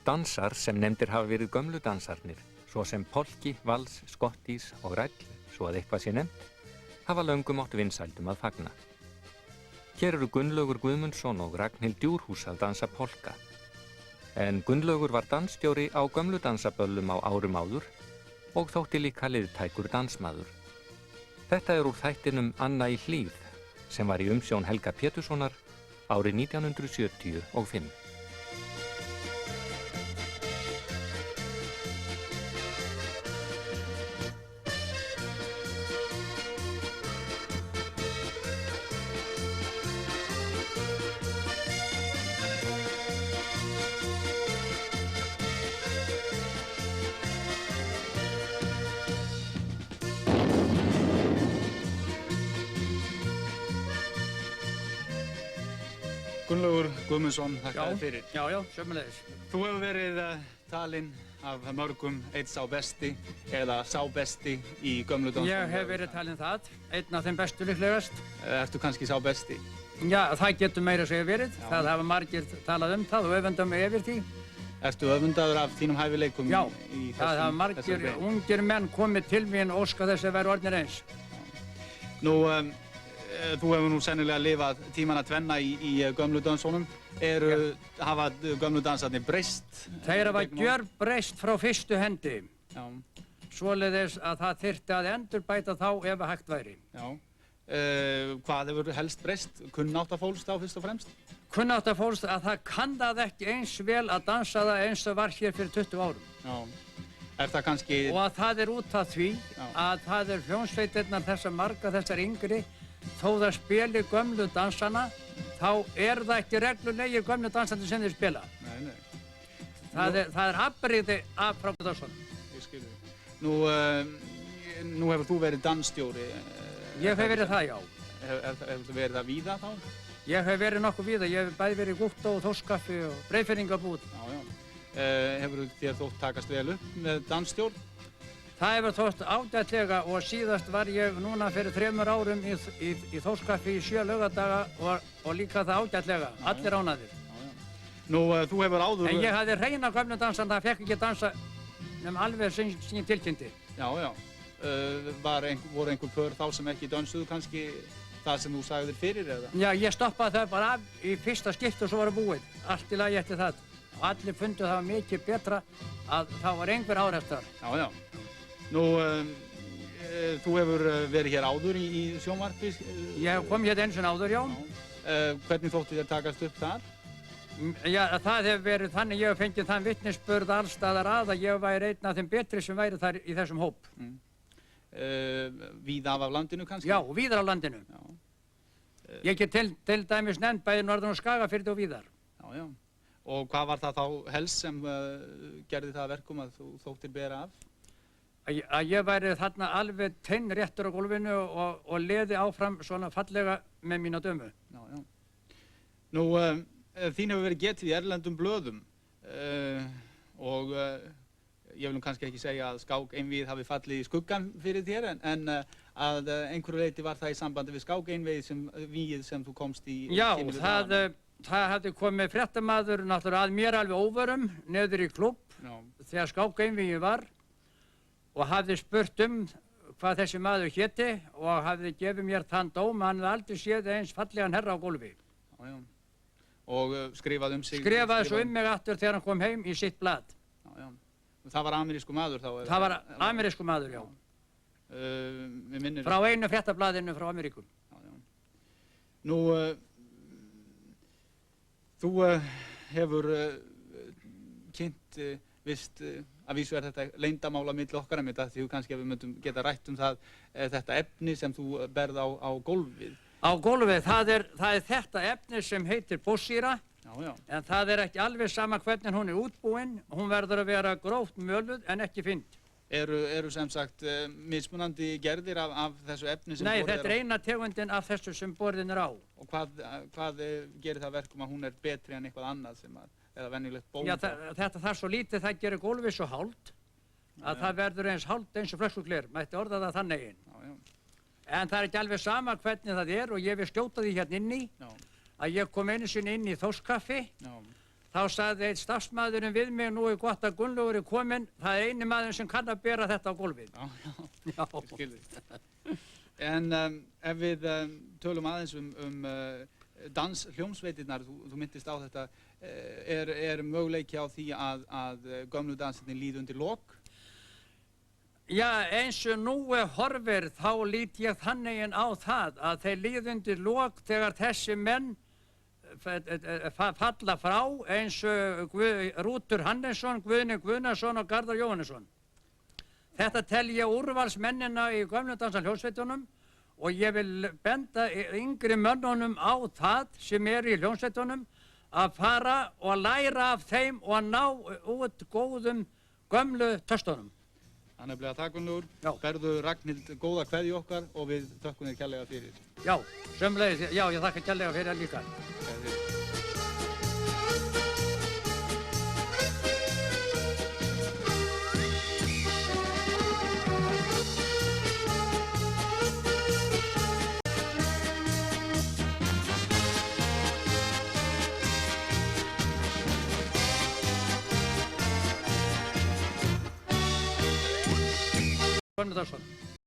Dansar sem nefndir hafa verið gömlu dansarnir, svo sem polki, vals, skottís og ræll, svo að eitthvað sé nefnt, hafa löngum átt vinsældum að fagna. Hér eru Gunnlaugur Guðmundsson og Ragnhild Djúrhús að dansa polka. En Gunnlaugur var dansstjóri á gömlu dansaböllum á árum áður og þótti líka liðtækur dansmaður. Þetta er úr þættinum Anna í hlíð sem var í umsjón Helga Péturssonar árið 1975. Gunnlaugur Guðmundsson, þakka þér fyrir. Já, sömuleiðis. Þú hefur verið talinn af mörgum einn sá besti eða sá besti í gömlu dansböllum. Ég hef verið talinn það, einn af þeim bestu líklegast. Ertu kannski sá besti? Já, það getur meira að segja verið. Já. Það hafa margir talað um það og öfundað mig yfir því. Ertu öfundaður af þínum hæfileikum í þessum? Já, það hafa margir ungir menn komið til mín og óskað þess að vera orðnir eins. Nú, þú hefur nú sennilega lifað tímana tvenna í gömlu dansunum. Hafa gömlu dansarnir breyst? Þeir hafa gjörbreyst frá fyrstu hendi. Já. Svoleiðis að það þyrfti að endurbæta þá ef hægt væri. Já. Hvað hefur helst breyst? Kunnátta fólks þá fyrst og fremst? Kunnátta fólks að það kann það ekki eins vel að dansa það eins og var hér fyrir 20 árum. Já. Er það kannski... Og að það er út af því að það er hljómsveitirnar þessar yngri, þó það spili gömlu dansana, þá er það ekki reglulegir gömlu dansandi sem þeir spila. Nei. Það er afbrigði af frábæru dansunum. Ég skil þig. Nú hefur þú verið dansstjóri. Ég hef verið það, já. Hefur þú verið það víða þá? Ég hef verið nokkuð víða. Ég hef bæði verið í Gúttó og Þórskaffi og Breiðfirðingabúð. Já. Hefur þér þótt takast vel upp með dansstjórn? Það hefur þótt ágætlega og síðast var ég núna fyrir 3 árum í Þórskaffi í 7 laugadaga og líka það ágætlega. Allir ánægðir. Nú, þú hefur áður... En ég hafði hreina gömlu dansan, það fekk ekki dansa nema alveg sín tilkynnti. Já. Voru einhver pör þá sem ekki dansuðu kannski það sem þú sagðir fyrir eða? Já, ég stoppaði það bara af í fyrsta skipti og svo var það búið. Allt í lagi eftir það. Og allir fundu það mikið betra að það var einhver áreistar. Já. Nú, þú hefur verið hér áður í sjónvarpi? Ég kom hér eins og áður, já. Hvernig þótti þér takast upp þar? Já, það hefur verið þannig, ég hef fengið þann vitnisburð allstaðar að ég væri einn af þeim betri sem væri þar í þessum hóp. Víða af landinu kannski? Já, víðar af landinu. Ég get til dæmis nefnt bæði Norðan og Skagafirði og víðar. Já. Og hvað var það þá helst sem gerði það verkum að þú þóttir bera af? Að ég væri þarna alveg teinréttur á gólfinu og leði áfram svona fallega með mína dömu. Já. Nú, þín hefur verið getið í erlendum blöðum og ég vil nú kannski ekki segja að skák einvíð hafi fallið í skuggan fyrir þér en að einhverju leyti var það í sambandi við skák einvíð sem þú komst í... Já, það hafði komið fréttamaður náttúrulega að mér alveg óvörum neður í klubb þegar skák einvíð var og hafði spurt hvað þessi maður héti og hafði gefið mér þann dóm að hann hefði aldrei séð eins fallegan herra á gólfi. Já. Og skrifaði sig... Skrifaði svo mig aftur þegar hann kom heim í sitt blað. Já. Það var amerísku maður þá? Það var amerísku maður, já. Frá einu fréttablaðinu frá Ameríkum. Já. Nú, þú hefur kynnt vist að vísu þetta leyndamála milli okkar að mynda því kannski að við myndum geta rætt það þetta efni sem þú berð á gólfið. Á gólfið, það er þetta efni sem heitir bóssýra. Já. En það er ekki alveg sama hvernig hún er útbúin. Hún verður að vera gróft mjöluð en ekki fynd. Eru sem sagt mismunandi gerðir af þessu efni sem borðið er á? Nei, þetta er eina tegundin af þessu sem borðin er á. Og hvað gerir það verkum að hún er betri en eitthvað annað eða venjulegt ból? Já, þetta þarf svo lítið, það gerir gólfið svo hált að það verður eins hált eins og flöskugler, mætti orða það þannig einn. En það er ekki alveg sama hvernig það er og ég vil skjóta því hérna inni að ég kom einu sinni inn í Þórskaffi þá sagði einn starfsmaðurinn við mig, nú er gott að Gunnlaugur er kominn, það er eini maður sem kann að bera þetta á gólfið. Já, ég skil þig. En ef við tölum aðeins danshljómsveitirnar, þú myndist á þetta, er möguleiki á því að gömlu dansarnir líði undir lok? Já, eins og nú horfir, þá lít ég þannig á það að þeir líði undir lok þegar þessi menn falla frá, eins og Rútur Hannesson, Guðni Guðnason og Garðar Jóhannesson. Þetta tel ég úrvalsmennina í gömlu dansarhljómsveitunum og ég vil benda yngri mönnunum á það sem í hljómsveitunum að fara og læra af þeim og að ná út góðum gömlu töstunum. Þannig að takk Gunnlaugur, berðu Ragnhild góða kveðju okkar og við þökkum þér kærlega fyrir. Já, sömuleiðis, já, ég þakka kærlega fyrir líka. Gömlu dansar.